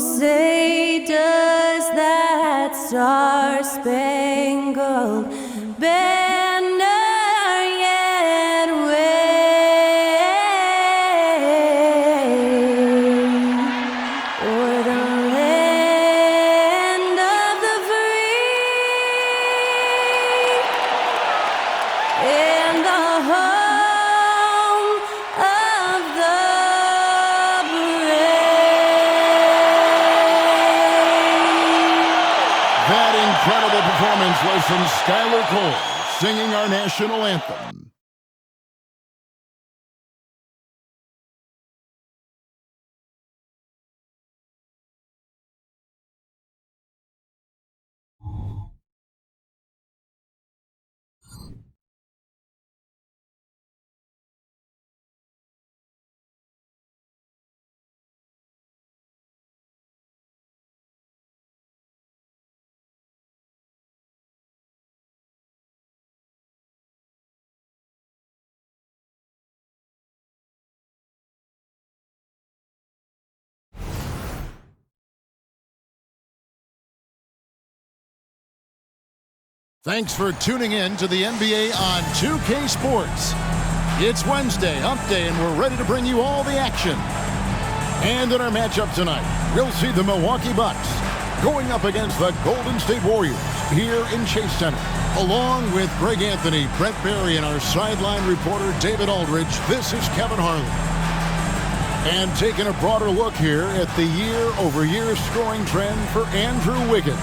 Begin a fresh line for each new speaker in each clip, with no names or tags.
say does that star-spangled banner yet wave o'er the land of the free and the home of the
That incredible performance was from Skylar Cole, singing our national anthem. Thanks for tuning in to the NBA on 2K Sports. It's Wednesday, Hump Day, and we're ready to bring you all the action. And in our matchup tonight, we'll see the Milwaukee Bucks going up against the Golden State Warriors here in Chase Center. Along with Greg Anthony, Brett Barry, and our sideline reporter David Aldridge, this is Kevin Harlan. And taking a broader look here at the year-over-year scoring trend for Andrew Wiggins.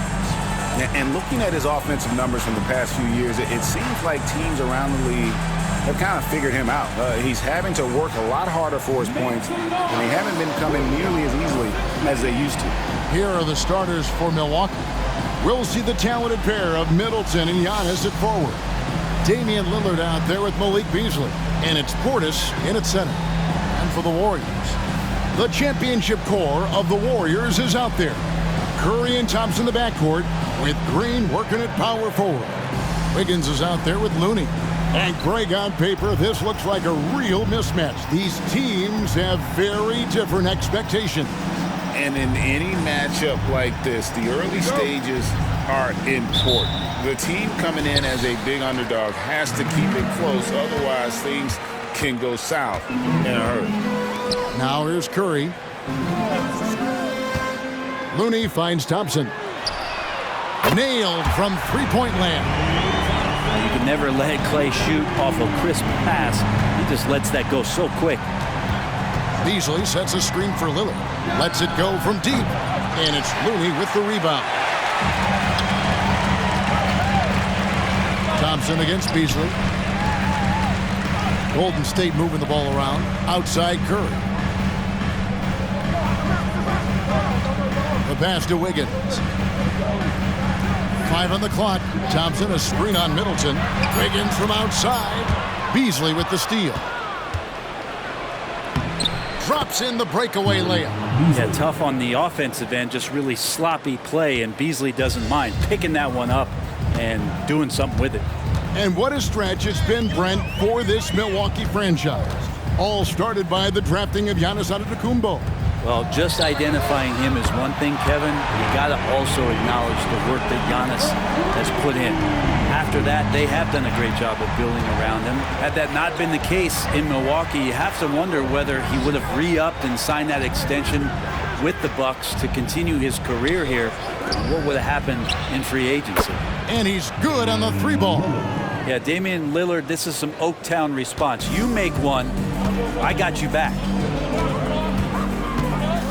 And looking at his offensive numbers from the past few years, it seems like teams around the league have kind of figured him out. He's having to work a lot harder for his points, and they haven't been coming nearly as easily as they used to.
Here are the starters for Milwaukee. We'll see the talented pair of Middleton and Giannis at forward. Damian Lillard out there with Malik Beasley, and it's Portis in at center. And for the Warriors, the championship core of the Warriors is out there. Curry and Thompson in the backcourt, with Green working at power forward. Wiggins is out there with Looney. And Greg, on paper, this looks like a real mismatch. These teams have very different expectations.
And in any matchup like this, the early stages are important. The team coming in as a big underdog has to keep it close, otherwise things can go south in a hurry.
Now here's Curry. Looney finds Thompson. Nailed from three-point land.
You can never let Clay shoot off a crisp pass. He just lets that go so quick.
Beasley sets a screen for Lillard. Lets it go from deep. And it's Looney with the rebound. Thompson against Beasley. Golden State moving the ball around. Outside Curry. The pass to Wiggins. 5 on the clock. Thompson, a screen on Middleton. Wiggins from outside. Beasley with the steal. Drops in the breakaway layup.
Yeah, tough on the offensive end, just really sloppy play, and Beasley doesn't mind picking that one up and doing something with it.
And what a stretch it's been, Brent, for this Milwaukee franchise. All started by the drafting of Giannis Antetokounmpo.
Well, just identifying him is one thing, Kevin. You got to also acknowledge the work that Giannis has put in. After that, they have done a great job of building around him. Had that not been the case in Milwaukee, you have to wonder whether he would have re-upped and signed that extension with the Bucks to continue his career here. What would have happened in free agency?
And he's good on the three ball.
Yeah, Damian Lillard, this is some Oaktown response. You make one, I got you back.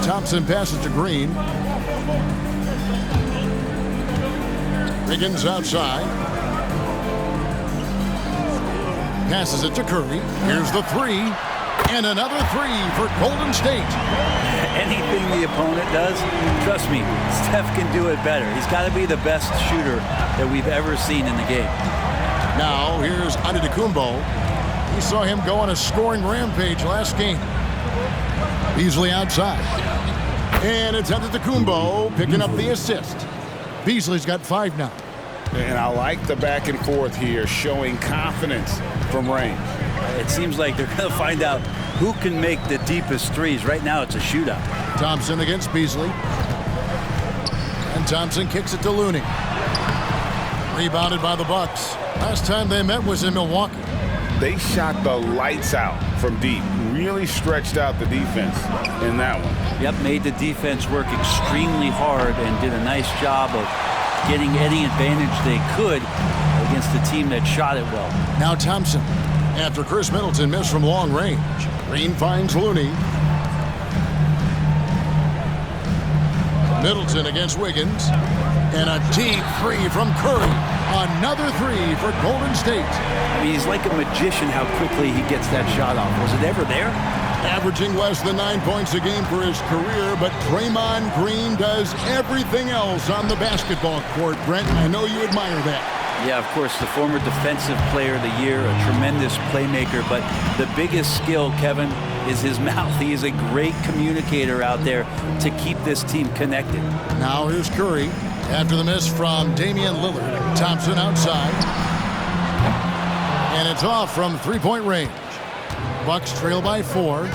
Thompson passes to Green. Wiggins outside. Passes it to Curry. Here's the three. And another three for Golden State.
Anything the opponent does, trust me, Steph can do it better. He's got to be the best shooter that we've ever seen in the game.
Now here's Antetokounmpo. We saw him go on a scoring rampage last game. Beasley outside. And it's Antetokounmpo picking up the assist. Beasley's got 5 now.
And I like the back and forth here, showing confidence from range.
It seems like they're going to find out who can make the deepest threes. Right now, it's a shootout.
Thompson against Beasley. And Thompson kicks it to Looney. Rebounded by the Bucks. Last time they met was in Milwaukee.
They shot the lights out from deep. Really stretched out the defense in that one.
Yep, made the defense work extremely hard and did a nice job of getting any advantage they could against the team that shot it well.
Now Thompson. After Chris Middleton missed from long range. Green finds Looney. Middleton against Wiggins. And a deep three from Curry. Another three for Golden State.
I mean, he's like a magician how quickly he gets that shot off. Was it ever there?
Averaging less than 9 points a game for his career, but Draymond Green does everything else on the basketball court. Brent, I know you admire that.
Yeah, of course, the former Defensive Player of the Year, a tremendous playmaker, but the biggest skill, Kevin, is his mouth. He is a great communicator out there to keep this team connected.
Now here's Curry. After the miss from Damian Lillard. Thompson outside. And it's off from three-point range. Bucks trail by 4.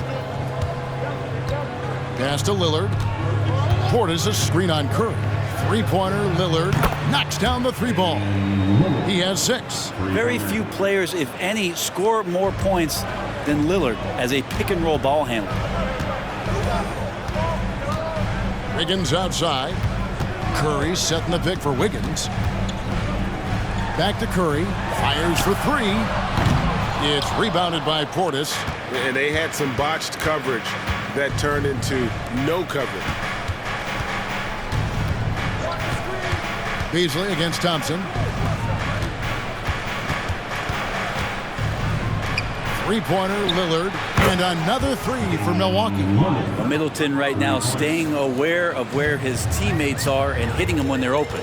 Pass to Lillard. Portis a screen on Curry. Three-pointer, Lillard knocks down the three ball. He has 6.
Very few players, if any, score more points than Lillard as a pick-and-roll ball handler.
Wiggins outside. Curry setting the pick for Wiggins. Back to Curry. Fires for 3. It's rebounded by Portis.
And they had some botched coverage that turned into no coverage.
Beasley against Thompson. Three-pointer, Lillard, and another 3 for Milwaukee.
Well, Middleton right now staying aware of where his teammates are and hitting them when they're open.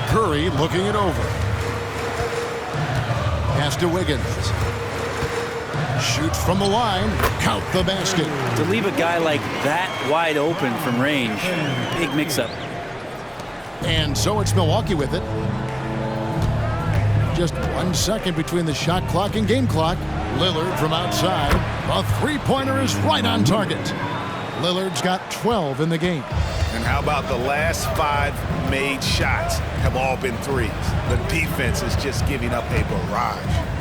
Curry looking it over. Pass to Wiggins. Shoots from the line. Count the basket.
To leave a guy like that wide open from range, big mix-up.
And so it's Milwaukee with it. Just 1 second between the shot clock and game clock. Lillard from outside. A three-pointer is right on target. Lillard's got 12 in the game.
And how about the last 5 made shots have all been threes? The defense is just giving up a barrage.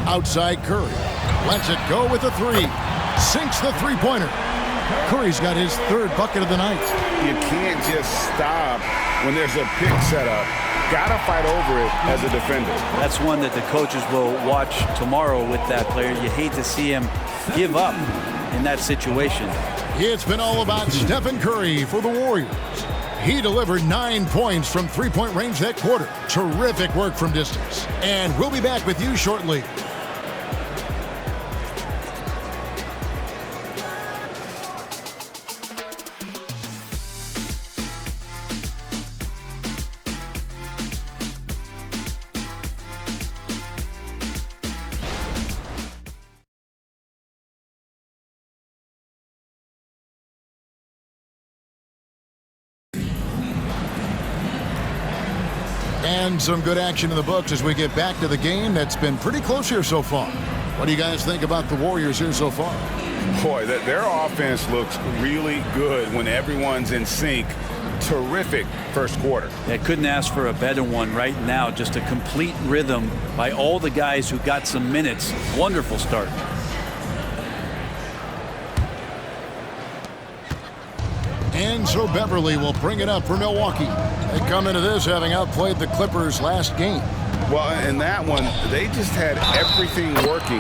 Outside Curry. Lets it go with a 3. Sinks the three-pointer. Curry's got his 3rd bucket of the night.
You can't just stop when there's a pick set up. Gotta fight over it as a defender.
That's one that the coaches will watch tomorrow with that player. You hate to see him give up in that situation.
It's been all about Stephen Curry for the Warriors. He delivered 9 points from three-point range that quarter. Terrific work from distance. And we'll be back with you shortly. And some good action in the books as we get back to the game that's been pretty close here so far. What do you guys think about the Warriors here so far?
Boy, their offense looks really good when everyone's in sync. Terrific first quarter.
I couldn't ask for a better one right now. Just a complete rhythm by all the guys who got some minutes. Wonderful start.
And so Beverly will bring it up for Milwaukee. They come into this having outplayed the Clippers last game.
Well, in that one, they just had everything working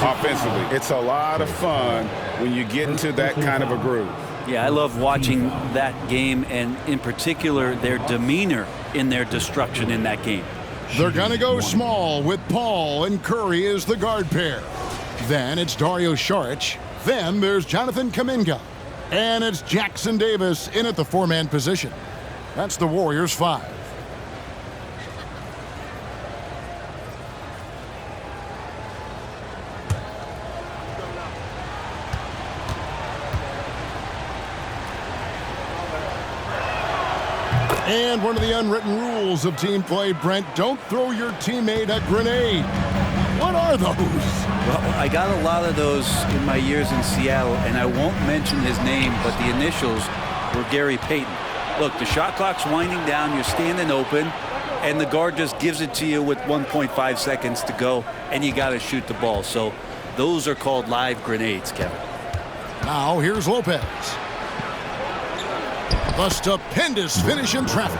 offensively. It's a lot of fun when you get into that kind of a groove.
Yeah, I love watching that game, and in particular, their demeanor in their destruction in that game.
They're going to go small with Paul and Curry as the guard pair. Then it's Dario Saric. Then there's Jonathan Kuminga. And it's Jackson Davis in at the 4-man position. That's the Warriors' 5. And one of the unwritten rules of team play, Brent, don't throw your teammate a grenade. What are those?
Well, I got a lot of those in my years in Seattle, and I won't mention his name, but the initials were Gary Payton. Look, the shot clock's winding down, you're standing open, and the guard just gives it to you with 1.5 seconds to go, and you got to shoot the ball. So those are called live grenades, Kevin.
Now here's Lopez. The stupendous finish in traffic.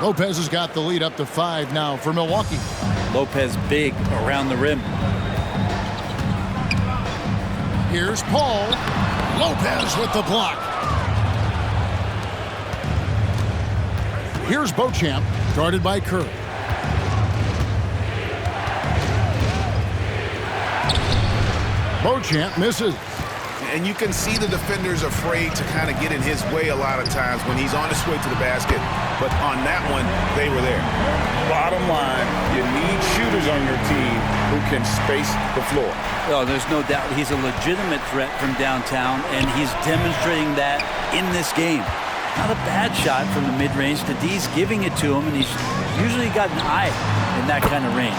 Lopez has got the lead up to 5 now for Milwaukee.
Lopez big around the rim.
Here's Paul. Lopez with the block. Here's Beauchamp, guarded by Curry. Beauchamp misses.
And you can see the defenders afraid to kind of get in his way a lot of times when he's on his way to the basket. But on that one, they were there. Bottom line, you need shooters on your team who can space the floor.
Oh, there's no doubt he's a legitimate threat from downtown, and he's demonstrating that in this game. Not a bad shot from the mid-range. The D's giving it to him, and he's usually got an eye in that kind of range.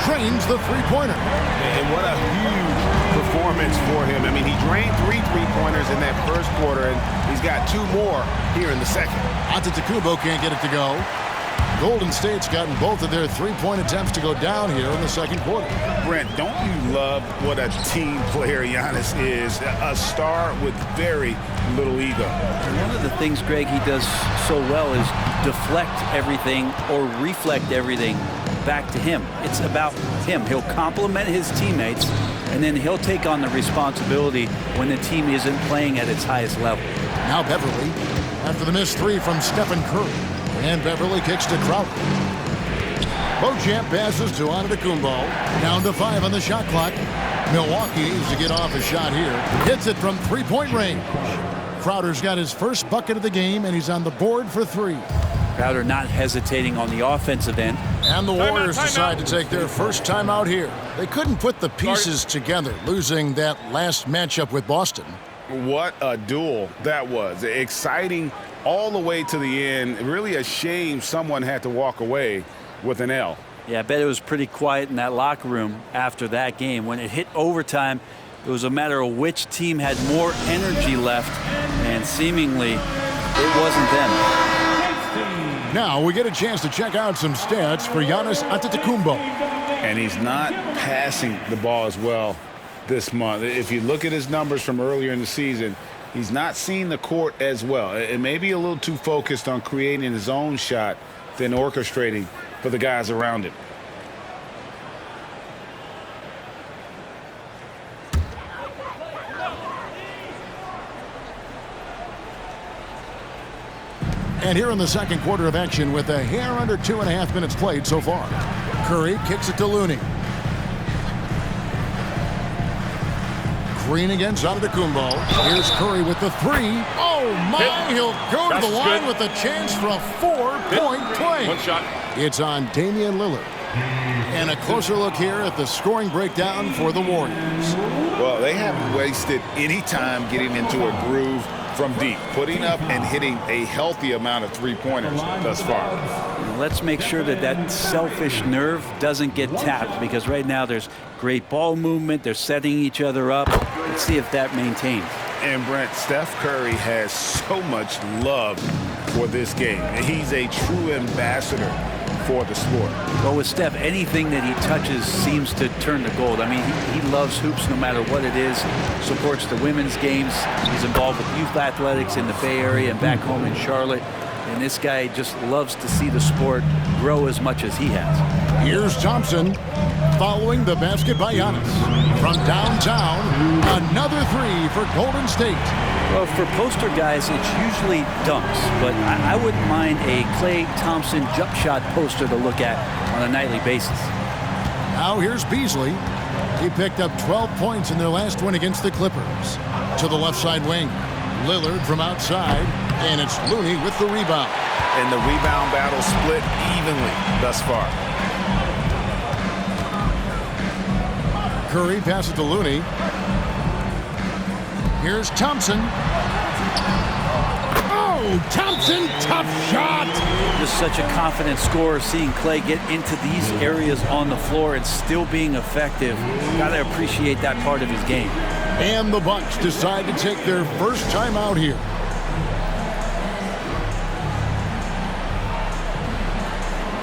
Drains the three-pointer.
And what a huge performance for him. I mean, he drained 3 three-pointers in that first quarter, and he's got 2 more here in the second.
Antetokounmpo can't get it to go. Golden State's gotten both of their three-point attempts to go down here in the second quarter.
Brent, don't you love what a team player Giannis is? A star with very little ego.
And one of the things, Greg, he does so well is deflect everything or reflect everything back to him. It's about him. He'll compliment his teammates, and then he'll take on the responsibility when the team isn't playing at its highest level.
Now Beverly, after the missed 3 from Stephen Curry. And Beverly kicks to Crowder. Beauchamp passes to Antetokounmpo. Down to 5 on the shot clock. Milwaukee needs to get off a shot here. Hits it from three-point range. Crowder's got his first bucket of the game, and he's on the board for 3.
Crowder not hesitating on the offensive end.
And the Warriors decide to take their first time out here. They couldn't put the pieces together, losing that last matchup with Boston.
What a duel that was. Exciting all the way to the end. Really a shame someone had to walk away with an L.
Yeah, I bet it was pretty quiet in that locker room after that game. When it hit overtime, it was a matter of which team had more energy left, and seemingly it wasn't them.
Now we get a chance to check out some stats for Giannis Antetokounmpo.
And he's not passing the ball as well this month. If you look at his numbers from earlier in the season, he's not seeing the court as well. It may be a little too focused on creating his own shot than orchestrating for the guys around him.
And here in the second quarter of action with a hair under 2.5 minutes played so far. Curry kicks it to Looney. Green against Antetokounmpo. Here's Curry with the 3. Oh, my. He'll go to the line with a chance for a 4-point play.
One shot.
It's on Damian Lillard. And a closer look here at the scoring breakdown for the Warriors.
Well, they haven't wasted any time getting into a groove from deep, putting up and hitting a healthy amount of three-pointers thus far.
Let's make sure that that selfish nerve doesn't get tapped, because right now there's great ball movement. They're setting each other up. Let's see if that maintains.
And Brent, Steph Curry has so much love for this game. He's a true ambassador for the sport.
Well, with Steph, anything that he touches seems to turn to gold. I mean, he loves hoops no matter what it is, supports the women's games. He's involved with youth athletics in the Bay Area and back home in Charlotte. And this guy just loves to see the sport grow as much as he has.
Here's Thompson following the basket by Giannis. From downtown, another 3 for Golden State.
Well, for poster guys, it's usually dunks, but I wouldn't mind a Klay Thompson jump shot poster to look at on a nightly basis.
Now here's Beasley. He picked up 12 points in their last win against the Clippers. To the left side wing, Lillard from outside, and it's Looney with the rebound.
And the rebound battle split evenly thus far.
Curry passes to Looney. Here's Thompson. Oh, Oh, Thompson, tough shot.
Just such a confident scorer, seeing Clay get into these areas on the floor and still being effective. Got to appreciate that part of his game.
And the Bucks decide to take their first time out here.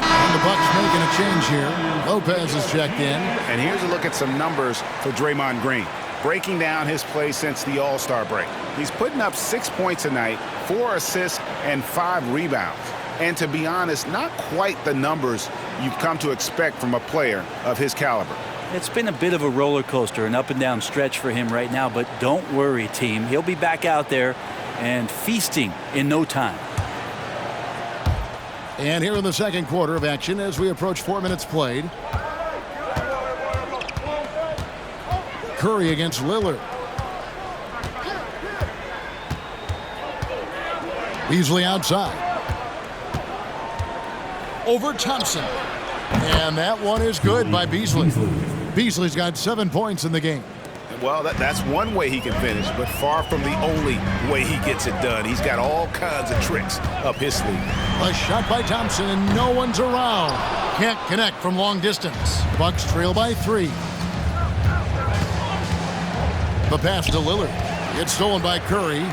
And the Bucks making a change here. Lopez is checked in.
And here's a look at some numbers for Draymond Green. Breaking down his play since the All-Star break. He's putting up 6 points a night, 4 assists, and 5 rebounds. And to be honest, not quite the numbers you've come to expect from a player of his caliber.
It's been a bit of a roller coaster, an up and down stretch for him right now, but don't worry, team. He'll be back out there and feasting in no time.
And here in the second quarter of action as we approach 4 minutes played. Curry against Lillard. Beasley outside. Over Thompson. And that one is good by Beasley. Beasley's got 7 points in the game.
Well, that's one way he can finish, but far from the only way he gets it done. He's got all kinds of tricks up his sleeve.
A shot by Thompson and no one's around. Can't connect from long distance. Bucks trail by 3. The pass to Lillard. It's stolen by Curry.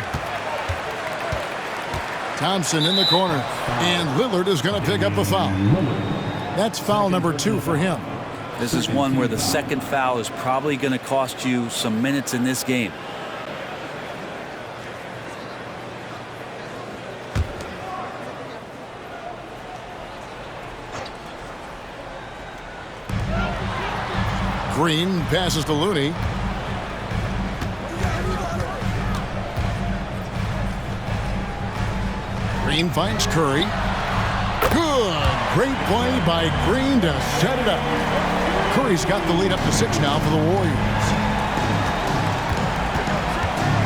Thompson in the corner. And Lillard is going to pick up a foul. That's foul number 2 for him.
This is one where the second foul is probably going to cost you some minutes in this game.
Green passes to Looney. Green finds Curry. Good. Great play by Green to set it up. Curry's got the lead up to 6 now for the Warriors.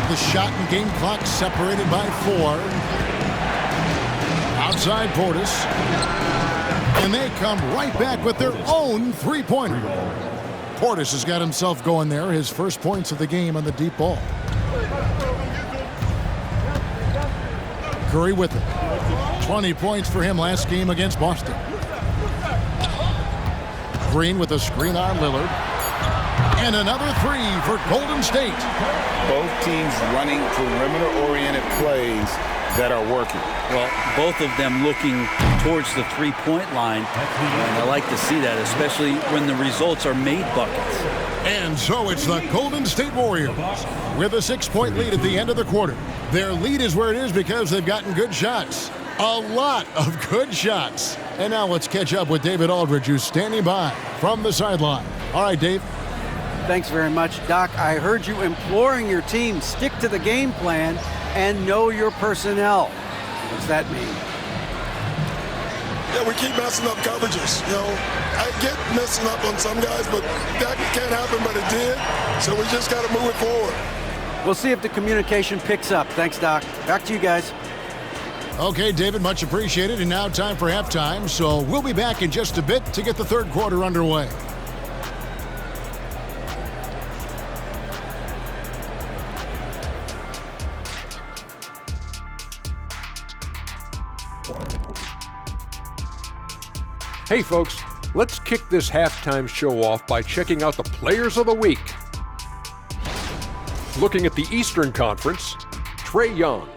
The shot and game clock separated by 4. Outside Portis. And they come right back with their own three-pointer. Portis has got himself going there. His first points of the game on the deep ball. Curry with it. 20 points for him last game against Boston. Green with a screen on Lillard. And another 3 for Golden State.
Both teams running perimeter-oriented plays that are working.
Well, both of them looking towards the three-point line. And I like to see that, especially when the results are made buckets.
And so it's the Golden State Warriors with a 6-point lead at the end of the quarter. Their lead is where it is because they've gotten good shots. A lot of good shots. And now let's catch up with David Aldridge, who's standing by from the sideline. All right, Dave.
Thanks very much, Doc. I heard you imploring your team, stick to the game plan and know your personnel. What does that mean?
Yeah, we keep messing up coverages. You know, I get messing up on some guys, but that can't happen, but it did. So we just got to move it forward.
We'll see if the communication picks up. Thanks, Doc. Back to you guys.
Okay, David, much appreciated. And now time for halftime. So we'll be back in just a bit to get the third quarter underway.
Hey folks, let's kick this halftime show off by checking out the Players of the Week. Looking at the Eastern Conference, Trae Young.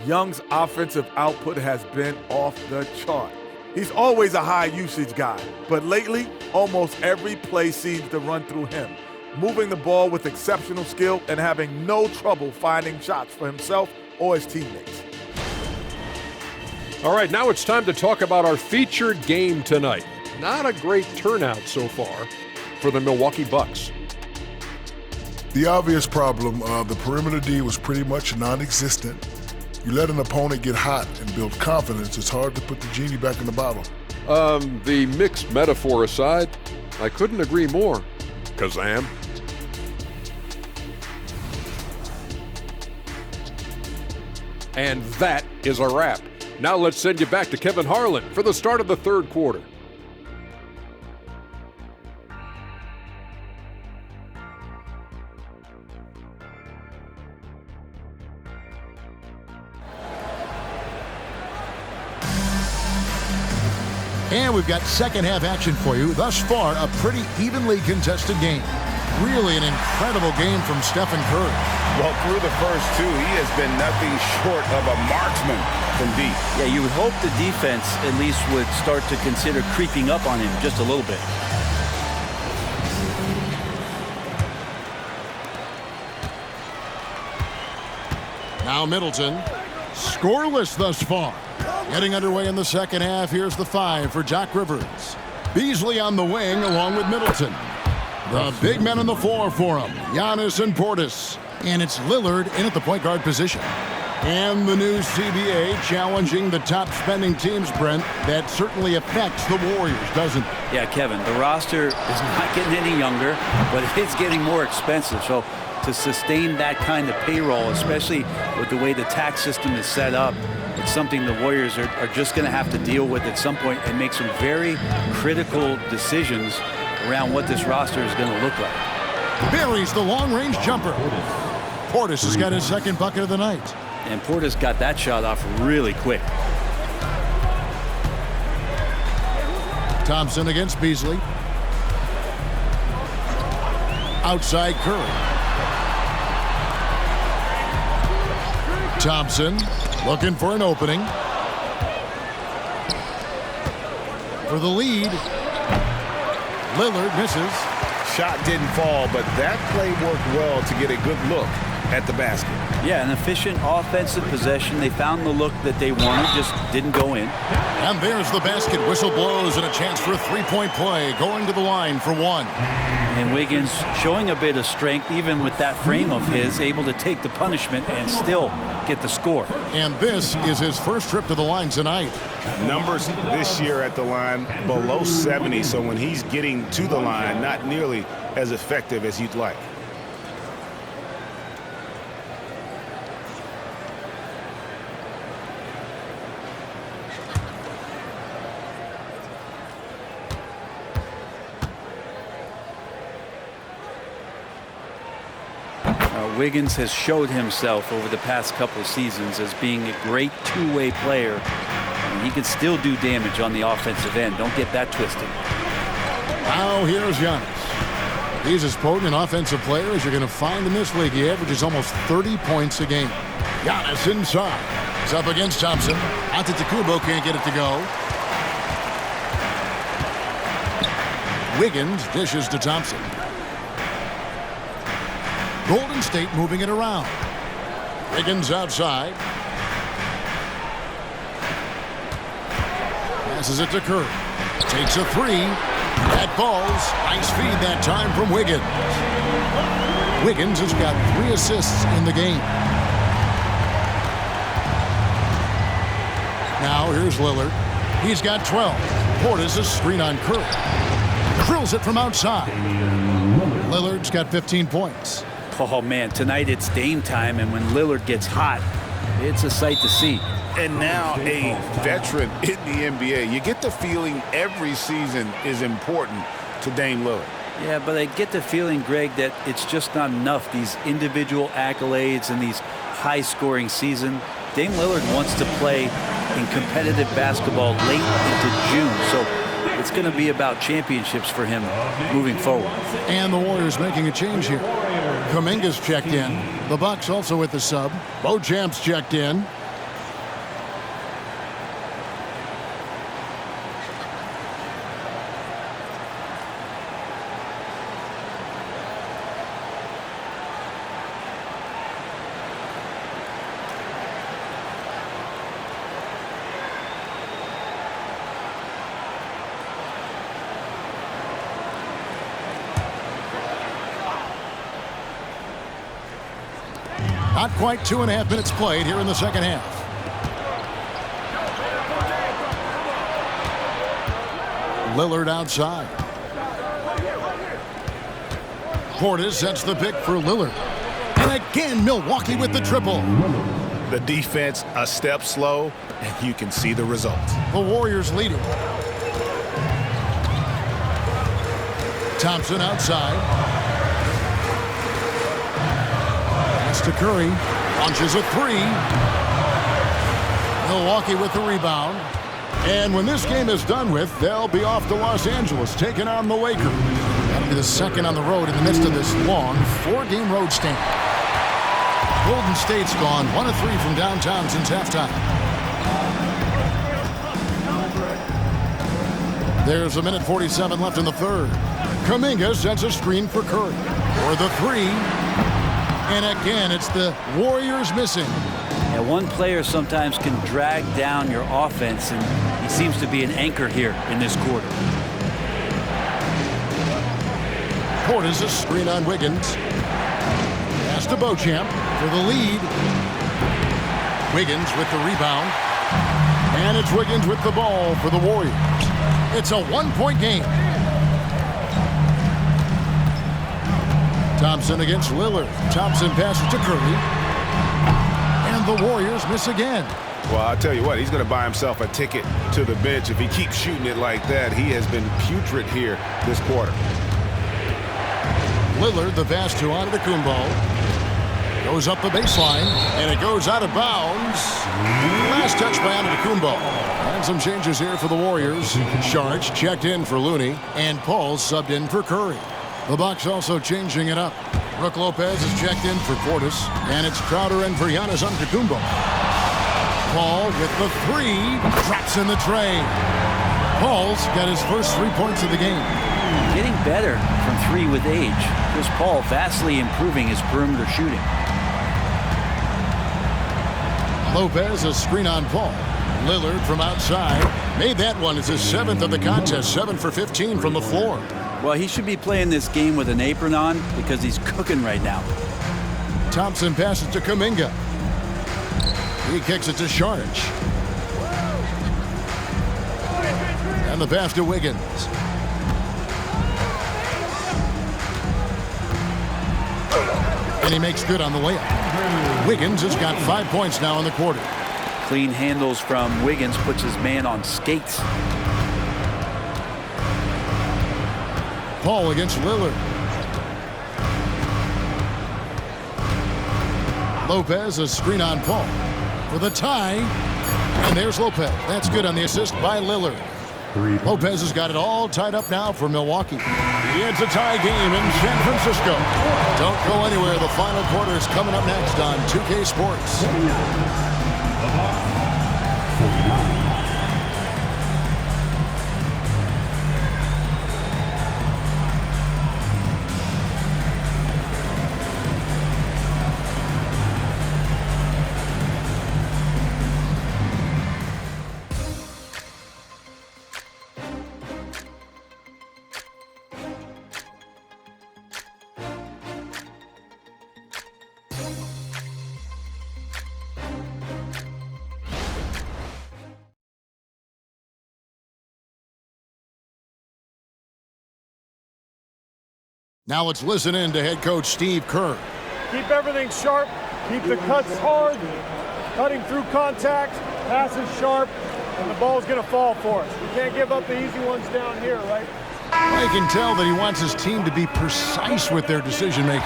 Young's offensive output has been off the chart. He's always a high usage guy, but lately, almost every play seems to run through him, moving the ball with exceptional skill and having no trouble finding shots for himself or his teammates.
All right, now it's time to talk about our featured game tonight. Not a great turnout so far for the Milwaukee Bucks.
The obvious problem, the perimeter D was pretty much non-existent. You let an opponent get hot and build confidence, it's hard to put the genie back in the bottle.
The mixed metaphor aside, I couldn't agree more. Kazam. And that is a wrap. Now let's send you back to Kevin Harlan for the start of the third quarter.
And we've got second half action for you. Thus far, a pretty evenly contested game. Really an incredible game from Stephen Curry.
Well, through the first two, he has been nothing short of a marksman from deep.
Yeah, you would hope the defense at least would start to consider creeping up on him just a little bit.
Now Middleton, scoreless thus far. Getting underway in the second half. Here's the 5 for Doc Rivers. Beasley on the wing along with Middleton. The big men on the floor for him, Giannis and Portis. And it's Lillard in at the point guard position. And the new CBA challenging the top spending teams, Brent. That certainly affects the Warriors, doesn't it?
Yeah, Kevin, the roster is not getting any younger, but it's getting more expensive. So to sustain that kind of payroll, especially with the way the tax system is set up, it's something the Warriors are just going to have to deal with at some point and make some very critical decisions around what this roster is going to look like.
Buries the long-range jumper. Portis has got his second bucket of the night.
And Portis got that shot off really quick.
Thompson against Beasley. Outside Curry. Thompson looking for an opening. For the lead. Lillard misses.
Shot didn't fall, but that play worked well to get a good look at the basket.
Yeah, an efficient offensive possession. They found the look that they wanted, just didn't go in.
And there's the basket. Whistle blows and a chance for a three-point play. Going to the line for one.
And Wiggins showing a bit of strength, even with that frame of his, able to take the punishment and still get the score.
And this is his first trip to the line tonight.
Numbers this year at the line below 70, so when he's getting to the line, not nearly as effective as you'd like.
Wiggins has showed himself over the past couple of seasons as being a great two-way player. And he can still do damage on the offensive end. Don't get that twisted.
Now here's Giannis. He's as potent an offensive player as you're going to find in this league. He averages almost 30 points a game. Giannis inside. He's up against Thompson. Antetokounmpo can't get it to go. Wiggins dishes to Thompson. Golden State moving it around. Wiggins outside. Passes it to Curry. Takes a three. That falls. Nice feed that time from Wiggins. Wiggins has got 3 assists in the game. Now here's Lillard. He's got 12. Portis' screen on Curry. Drills it from outside. Lillard's got 15 points.
Oh, man, tonight it's Dame time, and when Lillard gets hot, it's a sight to see.
And now a veteran in the NBA. You get the feeling every season is important to Dame Lillard.
Yeah, but I get the feeling, Greg, that it's just not enough. These individual accolades and these high-scoring season. Dame Lillard wants to play in competitive basketball late into June, so it's going to be about championships for him moving forward.
And the Warriors making a change here. Kuminga's checked in. The Bucks also with the sub. Beauchamp's checked in. Not quite 2.5 minutes played here in the second half. Lillard outside. Portis sets the pick for Lillard. And again, Milwaukee with the triple.
The defense a step slow, and you can see the results.
The Warriors leading. Thompson outside. To Curry, launches a three. Milwaukee with the rebound. And when this game is done with, they'll be off to Los Angeles, taking on the Lakers. That'll be the second on the road in the midst of this long 4-game road stand. Golden State's gone 1 of 3 from downtown since halftime. There's a minute 47 left in the third. Kuminga sets a screen for Curry. For the 3. And again, it's the Warriors missing.
Yeah, one player sometimes can drag down your offense, and he seems to be an anchor here in this quarter.
Portis a screen on Wiggins. Pass to Beauchamp for the lead. Wiggins with the rebound. And it's Wiggins with the ball for the Warriors. It's a 1-point game. Thompson against Lillard. Thompson passes to Curry. And the Warriors miss again.
Well, I'll tell you what, he's going to buy himself a ticket to the bench. If he keeps shooting it like that, he has been putrid here this quarter.
Lillard, the pass to Antetokounmpo. Goes up the baseline, and it goes out of bounds. Last touch by Antetokounmpo. And some changes here for the Warriors. Sharch checked in for Looney, and Paul subbed in for Curry. The Bucks also changing it up. Brook Lopez is checked in for Portis, and it's Crowder in for Giannis Antetokounmpo. Paul with the 3, traps in the tray. Paul's got his first 3 points of the game.
Getting better from 3 with age. Chris Paul vastly improving his perimeter shooting.
Lopez a screen on Paul. Lillard from outside. Made that one. It's his 7th of the contest. 7 for 15 from the floor.
Well, he should be playing this game with an apron on because he's cooking right now.
Thompson passes to Kuminga. He kicks it to Sharch. And the pass to Wiggins. And he makes good on the layup. Wiggins has got 5 points now in the quarter.
Clean handles from Wiggins puts his man on skates.
Paul against Lillard. Lopez a screen on Paul for the tie. And there's Lopez. That's good on the assist by Lillard. Lopez has got it all tied up now for Milwaukee. It's a tie game in San Francisco. Don't go anywhere. The final quarter is coming up next on 2K Sports. Now let's listen in to head coach Steve Kerr.
Keep everything sharp. Keep the cuts hard. Cutting through contact. Passes sharp. And the ball's going to fall for us. We can't give up the easy ones down here, right?
I can tell that he wants his team to be precise with their decision-making.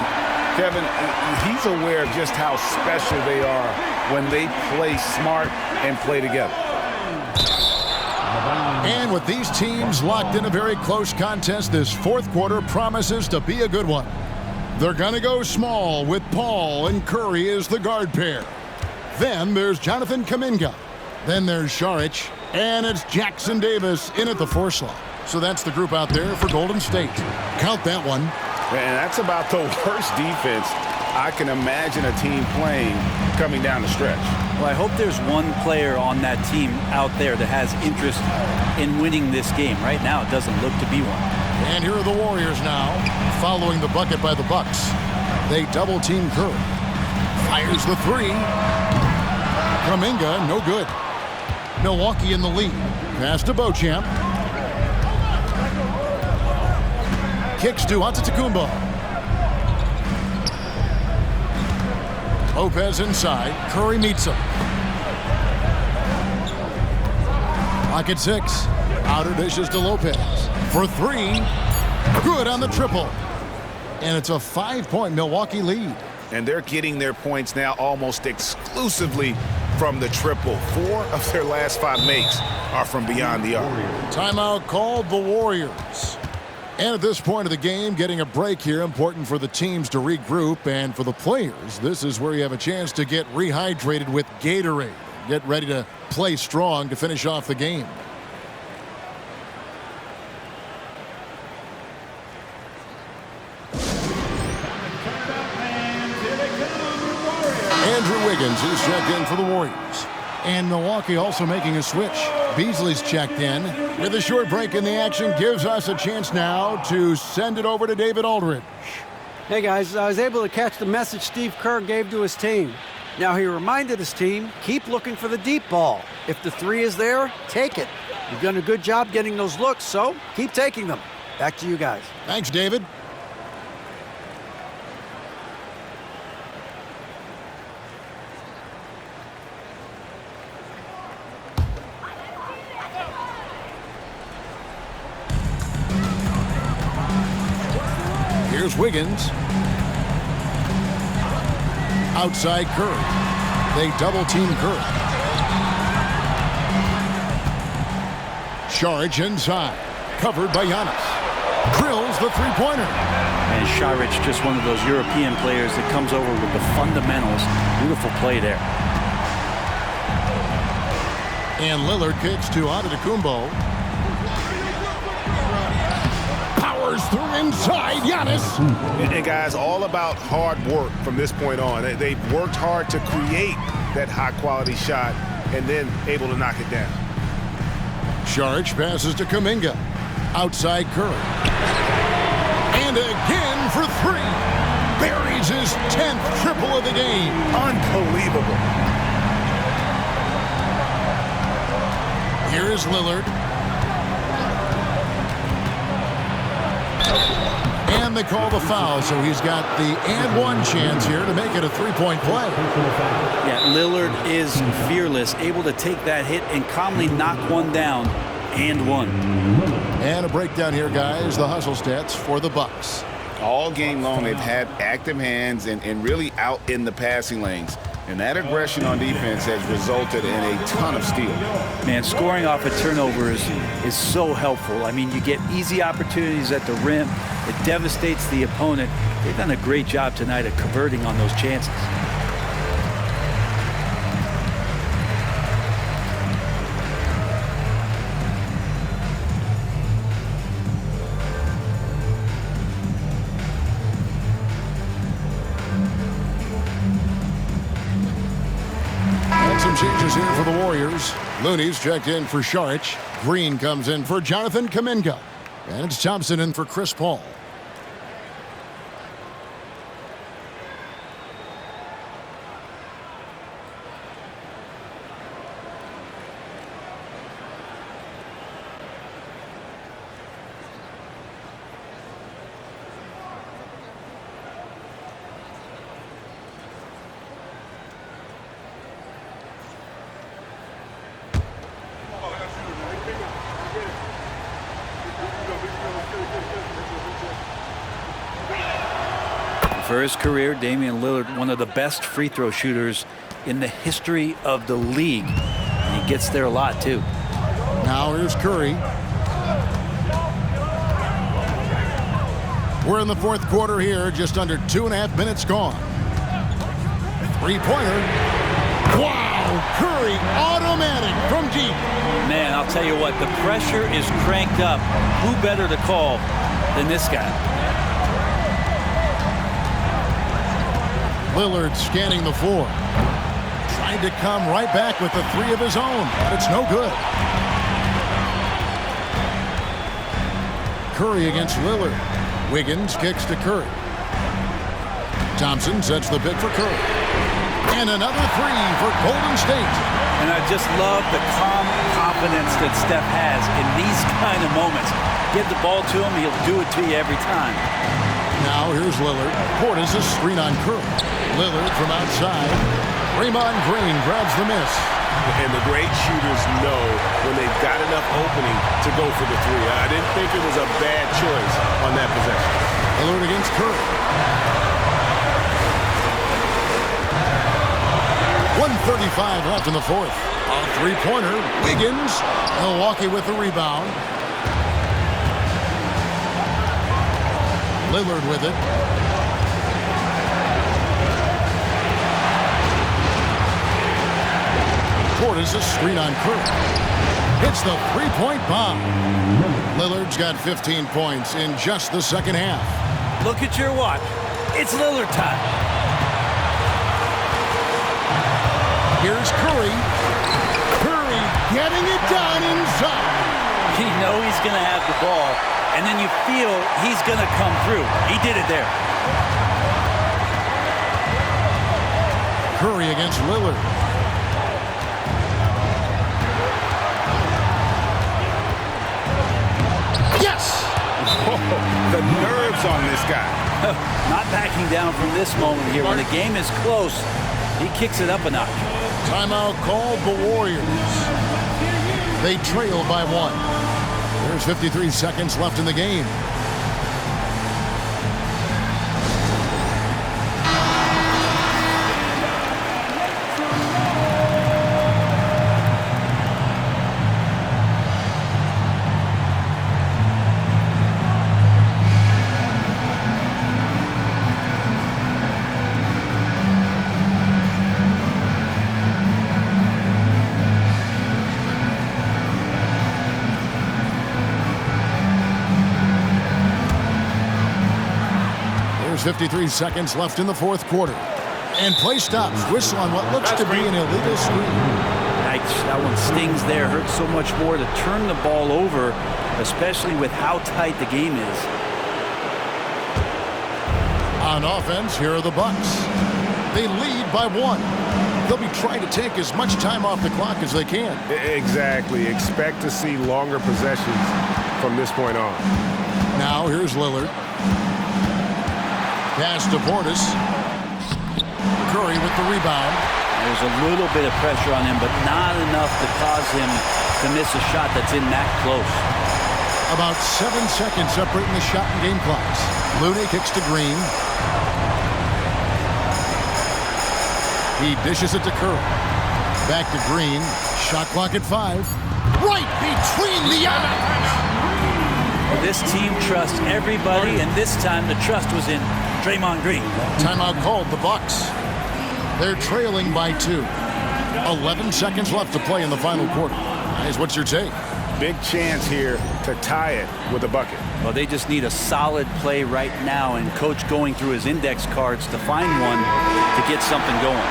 Kevin, he's aware of just how special they are when they play smart and play together.
And with these teams locked in a very close contest, this fourth quarter promises to be a good one. They're going to go small with Paul and Curry as the guard pair. Then there's Jonathan Kuminga. Then there's Saric. And it's Jackson Davis in at the 4 slot. So that's the group out there for Golden State. Count that one.
And that's about the worst defense I can imagine a team playing coming down the stretch.
Well, I hope there's one player on that team out there that has interest in winning this game. Right now, it doesn't look to be one.
And here are the Warriors now, following the bucket by the Bucks. They double-team Curry. Fires the 3. Kuminga, no good. Milwaukee in the lead. Pass to Beauchamp. Kicks to Antetokounmpo. Lopez inside. Curry meets him. Clock at 6. Outer dishes to Lopez. For 3. Good on the triple. And it's a 5-point Milwaukee lead.
And they're getting their points now almost exclusively from the triple. 4 of their last 5 makes are from beyond the arc.
Timeout called the Warriors. And at this point of the game, getting a break here, important for the teams to regroup. And for the players, this is where you have a chance to get rehydrated with Gatorade. Get ready to play strong to finish off the game. Andrew Wiggins is checked in for the Warriors. And Milwaukee also making a switch. Beasley's checked in. With a short break in the action, gives us a chance now to send it over to David Aldridge.
Hey guys, I was able to catch the message Steve Kerr gave to his team. Now he reminded his team, keep looking for the deep ball. If the 3 is there, take it. You've done a good job getting those looks, so keep taking them. Back to you guys.
Thanks, David. Here's Wiggins. Outside Curry. They double-team Curry. Charge inside. Covered by Giannis. Drills the three-pointer.
And Šarić, just one of those European players that comes over with the fundamentals. Beautiful play there.
And Lillard kicks to Antetokounmpo. Through inside, Giannis.
And guys, all about hard work from this point on. They've worked hard to create that high-quality shot and then able to knock it down.
Šarić passes to Kuminga. Outside Curry. And again for 3. Buries his 10th triple of the game.
Unbelievable.
Here is Lillard. And they call the foul, so he's got the and one chance here to make it a 3-point play.
Yeah, Lillard is fearless, able to take that hit and calmly knock one down and one.
And a breakdown here, guys. The hustle stats for the Bucks.
All game long, they've had active hands and really out in the passing lanes. And that aggression on defense has resulted in a ton of steals.
Man, scoring off of turnovers is so helpful. I mean, you get easy opportunities at the rim. It devastates the opponent. They've done a great job tonight of converting on those chances.
Some changes here for the Warriors. Looney's checked in for Šarić. Green comes in for Jonathan Kuminga. And it's Thompson in for Chris Paul.
For his career, Damian Lillard, one of the best free throw shooters in the history of the league. And he gets there a lot, too.
Now here's Curry. We're in the fourth quarter here, just under 2.5 minutes gone. Three-pointer. Wow! Curry, automatic from deep.
Man, I'll tell you what, the pressure is cranked up. Who better to call than this guy?
Lillard scanning the floor. Trying to come right back with the 3 of his own, but it's no good. Curry against Lillard. Wiggins kicks to Curry. Thompson sets the pick for Curry. And another 3 for Golden State.
And I just love the calm confidence that Steph has in these kind of moments. Give the ball to him, he'll do it to you every time.
Now here's Lillard. Portis is screen on Curry. Lillard from outside. Draymond Green grabs the miss.
And the great shooters know when they've got enough opening to go for the 3. I didn't think it was a bad choice on that possession.
Lillard against Curry. 2:35 left in the fourth. A three-pointer. Wiggins. Milwaukee with the rebound. Lillard with it. Portis a screen on Curry. Hits the three-point bomb. Lillard's got 15 points in just the second half.
Look at your watch. It's Lillard time.
Here's Curry. Curry getting it done inside.
You know he's going to have the ball, and then you feel he's going to come through. He did it there.
Curry against Lillard. Yes!
The nerves on this guy.
Not backing down from this moment here. When the game is close, he kicks it up a notch.
Timeout called the Warriors. They trail by 1. There's 53 seconds left in the game. There's 53 seconds left in the fourth quarter. And play stops. Whistle on what looks to be an illegal screen.
That one stings there. Hurts so much more to turn the ball over, especially with how tight the game is.
On offense, here are the Bucks. They lead by 1. They'll be trying to take as much time off the clock as they can.
Exactly. Expect to see longer possessions from this point on.
Now here's Lillard. Pass to Portis. Curry with the rebound.
There's a little bit of pressure on him, but not enough to cause him to miss a shot that's in that close.
About 7 seconds separating the shot and game clocks. Looney kicks to Green. He dishes it to Curry. Back to Green. Shot clock at 5. Right between the eyes.
Well, this team trusts everybody, and this time the trust was in Draymond Green.
Timeout called the Bucks. They're trailing by 2. 11 seconds left to play in the final quarter. Guys, what's your take?
Big chance here to tie it with a bucket.
Well, they just need a solid play right now, and Coach going through his index cards to find one to get something going.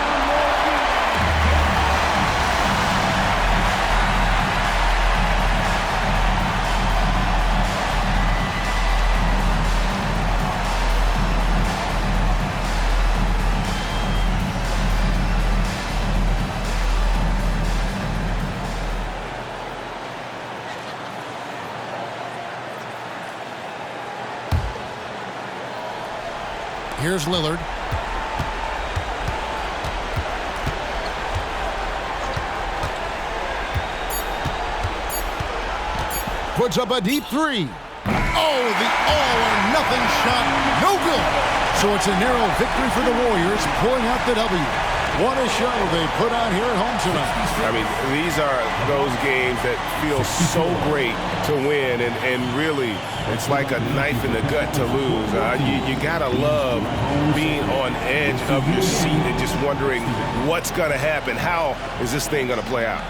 Here's Lillard. Puts up a deep 3. Oh, the all-or-nothing shot. No good. So it's a narrow victory for the Warriors, pulling out the W. What a show they put on here at home tonight.
I mean, these are those games that feel so great to win, and really, it's like a knife in the gut to lose. You gotta love being on edge of your seat and just wondering what's gonna happen. How is this thing gonna play out?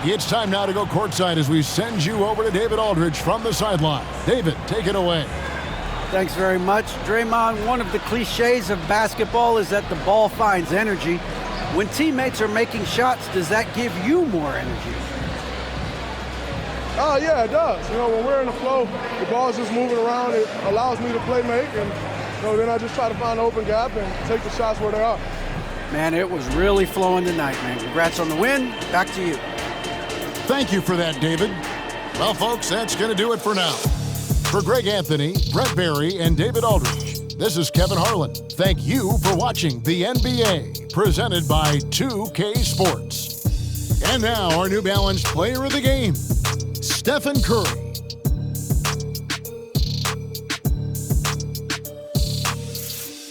It's time now to go courtside as we send you over to David Aldridge from the sideline. David, take it away.
Thanks very much. Draymond, one of the cliches of basketball is that the ball finds energy. When teammates are making shots, does that give you more energy?
Oh, yeah, it does. You know, when we're in the flow, the ball's just moving around. It allows me to play make, and then I just try to find an open gap and take the shots where they are.
Man, it was really flowing tonight, man. Congrats on the win. Back to you.
Thank you for that, David. Well, folks, that's going to do it for now. For Greg Anthony, Brett Barry, and David Aldridge, this is Kevin Harlan. Thank you for watching the NBA, presented by 2K Sports. And now, our New Balance Player of the Game, Stephen Curry.